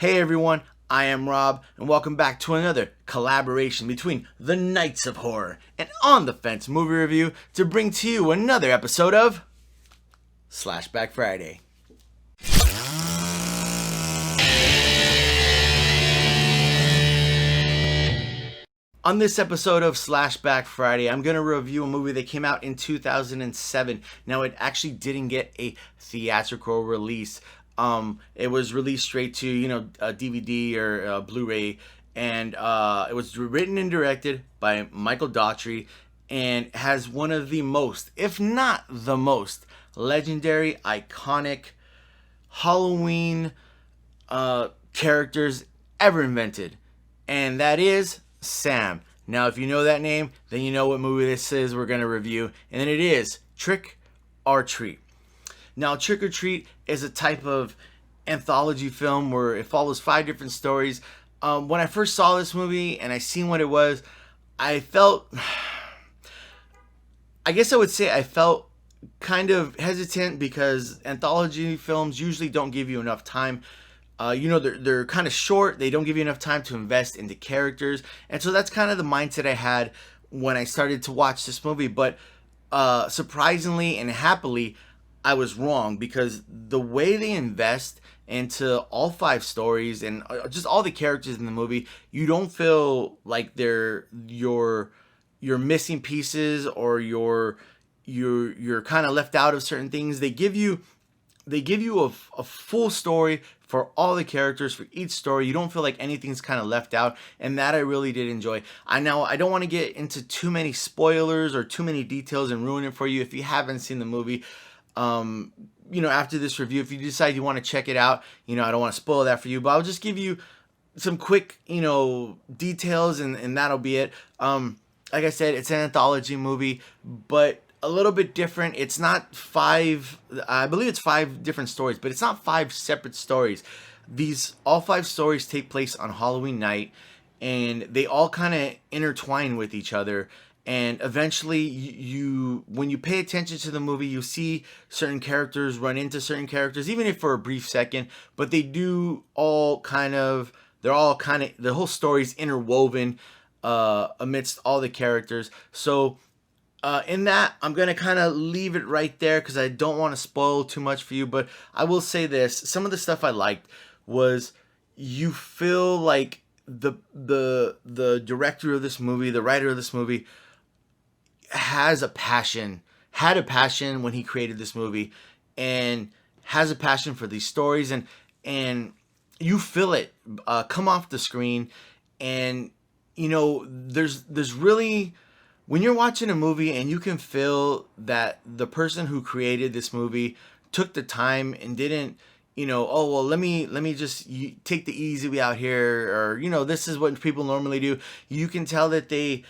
Hey everyone, I am Rob, and welcome back to another collaboration between the Knights of Horror and On the Fence movie review to bring to you another episode of Slashback Friday. On this episode of Slashback Friday, I'm going to review a movie that came out in 2007. Now, it actually didn't get a theatrical release. It was released straight to, a DVD or a Blu-ray, and it was written and directed by Michael Daughtry and has one of the most, if not the most, legendary, iconic Halloween characters ever invented. And that is Sam. Now, if you know that name, then you know what movie this is we're going to review, and it is Trick or Treat. Now, Trick or Treat is a type of anthology film where it follows 5 different stories. When I first saw this movie and I seen what it was, I felt, I guess I would say I felt kind of hesitant because anthology films usually don't give you enough time. They're kind of short. They don't give you enough time to invest into characters. And so that's kind of the mindset I had when I started to watch this movie. But surprisingly and happily, I was wrong, because the way they invest into all 5 stories and just all the characters in the movie, you don't feel like they're you're missing pieces or you're kind of left out of certain things. They give you a full story for all the characters, for each story. You don't feel like anything's kind of left out, and that I really did enjoy. I don't want to get into too many spoilers or too many details and ruin it for you if you haven't seen the movie. After this review, if you decide you want to check it out, I don't want to spoil that for you, but I'll just give you some quick, details, and that'll be it. Like I said, it's an anthology movie, but a little bit different. It's not 5, I believe it's 5 different stories, but it's not 5 separate stories. All 5 stories take place on Halloween night, and they all kind of intertwine with each other. And eventually, when you pay attention to the movie, you see certain characters run into certain characters, even if for a brief second. But the whole story's interwoven amidst all the characters. So in that, I'm going to kind of leave it right there because I don't want to spoil too much for you. But I will say this. Some of the stuff I liked was you feel like the director of this movie, the writer of this movie, had a passion when he created this movie, and has a passion for these stories, and you feel it come off the screen. And there's really, when you're watching a movie and you can feel that the person who created this movie took the time and didn't, let me just take the easy way out here, or this is what people normally do. You can tell that they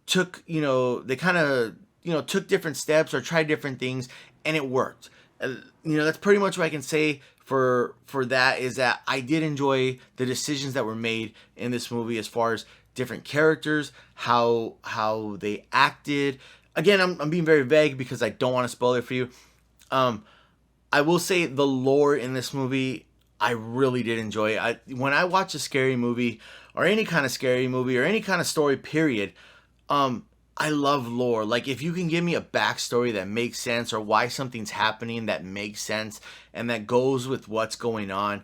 took, they kind of, took different steps or tried different things, and it worked. That's pretty much what I can say for that, is that I did enjoy the decisions that were made in this movie as far as different characters, how they acted. Again, I'm being very vague because I don't want to spoil it for you. I will say the lore in this movie, I really did enjoy. When I watch a scary movie, or any kind of scary movie, or any kind of story, period, I love lore. Like, if you can give me a backstory that makes sense, or why something's happening that makes sense and that goes with what's going on,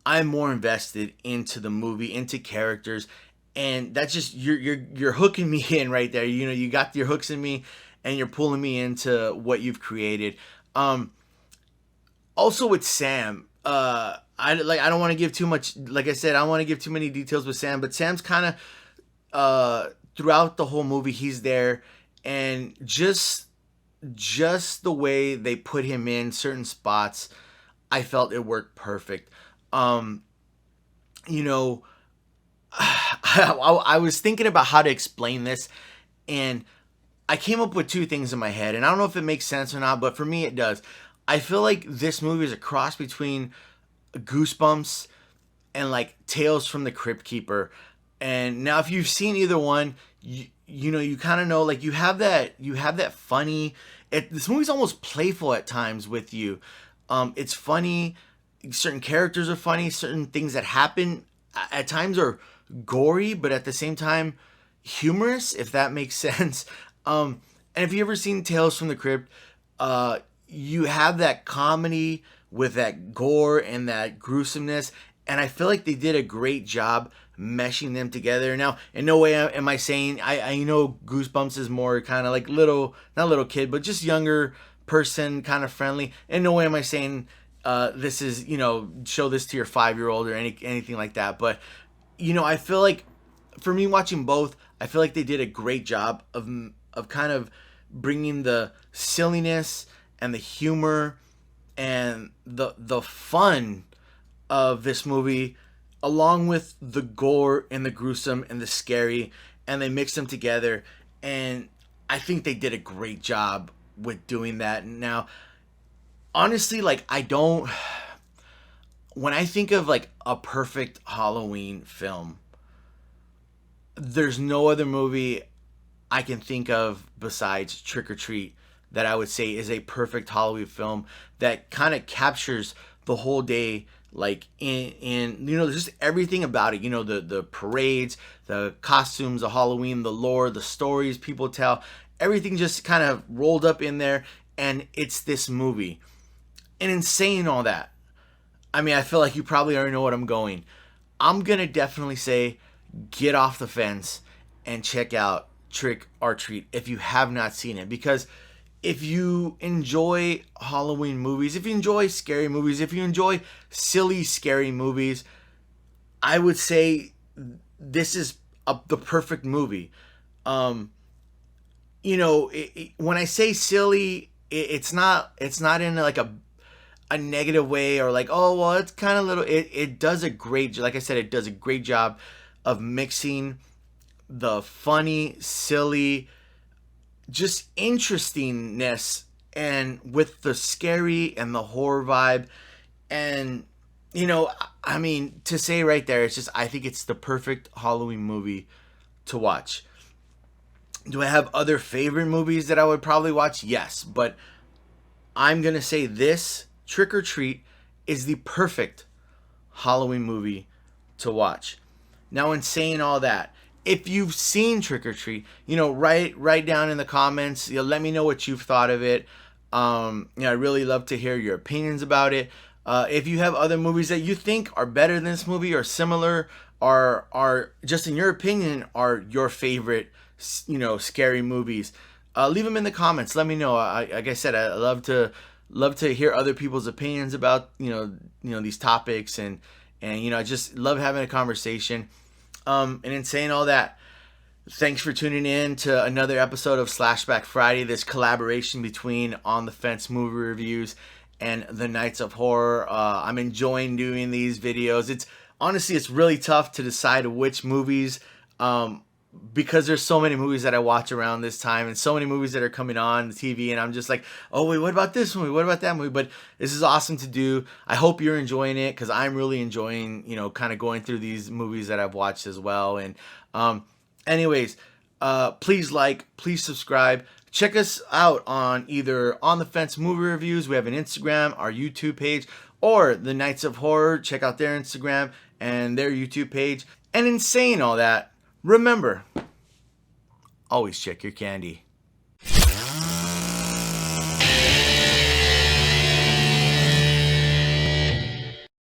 I'm more invested into the movie, into characters, and that's just you're hooking me in right there. You got your hooks in me, and you're pulling me into what you've created. Also with Sam, I don't want to give too much. Like I said, I don't want to give too many details with Sam, but Sam's kind of throughout the whole movie, he's there, and just the way they put him in certain spots, I felt it worked perfect. I was thinking about how to explain this, and I came up with 2 things in my head, and I don't know if it makes sense or not, but for me it does. I feel like this movie is a cross between Goosebumps and like Tales from the Crypt Keeper. And now, if you've seen either one, you kind of know, like, you have that funny. This movie's almost playful at times with you. It's funny. certain characters are funny, certain things that happen at times are gory, but at the same time humorous, if that makes sense. And if you ever seen Tales from the Crypt, you have that comedy with that gore and that gruesomeness, and I feel like they did a great job meshing them together. Now, in no way am I saying I know Goosebumps is more kind of like little, not little kid, but just younger person kind of friendly. In no way am I saying this is, show this to your 5-year-old or anything like that. But I feel like for me watching both, I feel like they did a great job of kind of bringing the silliness and the humor and the fun of this movie along with the gore and the gruesome and the scary, and they mix them together, and I think they did a great job with doing that. Now, honestly, like when I think of like a perfect Halloween film, there's no other movie I can think of besides Trick or Treat that I would say is a perfect Halloween film that kind of captures the whole day, like in just everything about it. The parades, the costumes, the Halloween, the lore, the stories people tell, everything just kind of rolled up in there, and it's this movie. And in saying all that, I mean, I feel like you probably already know what I'm going. I'm gonna definitely say get off the fence and check out Trick or Treat if you have not seen it, because if you enjoy Halloween movies, if you enjoy scary movies, if you enjoy silly scary movies, I would say this is the perfect movie. When I say silly, it's not in like a negative way, or like, oh well, it's kind of little. It does a great, like I said, it does a great job of mixing the funny, silly, just interestingness, and with the scary and the horror vibe. And I mean, to say right there, it's just, I think it's the perfect Halloween movie to watch. Do I have other favorite movies that I would probably watch? Yes, but I'm gonna say this Trick or Treat is the perfect Halloween movie to watch. Now, in saying all that, if you've seen Trick or Treat, write down in the comments. Let me know what you've thought of it. I really love to hear your opinions about it. If you have other movies that you think are better than this movie or similar, or are just in your opinion are your favorite, scary movies, leave them in the comments. Let me know. Like I said, I love to hear other people's opinions about these topics, and I just love having a conversation. And in saying all that, thanks for tuning in to another episode of Slashback Friday, this collaboration between On the Fence Movie Reviews and The Nights of Horror. I'm enjoying doing these videos. It's really tough to decide which movies, because there's so many movies that I watch around this time, and so many movies that are coming on the TV, and I'm just like, oh wait, what about this movie? What about that movie? But this is awesome to do. I hope you're enjoying it, because I'm really enjoying, kind of going through these movies that I've watched as well. And anyways, please subscribe. Check us out on either On the Fence Movie Reviews. We have an Instagram, our YouTube page, or The Nights of Horror. Check out their Instagram and their YouTube page. And in saying all that, remember, always check your candy.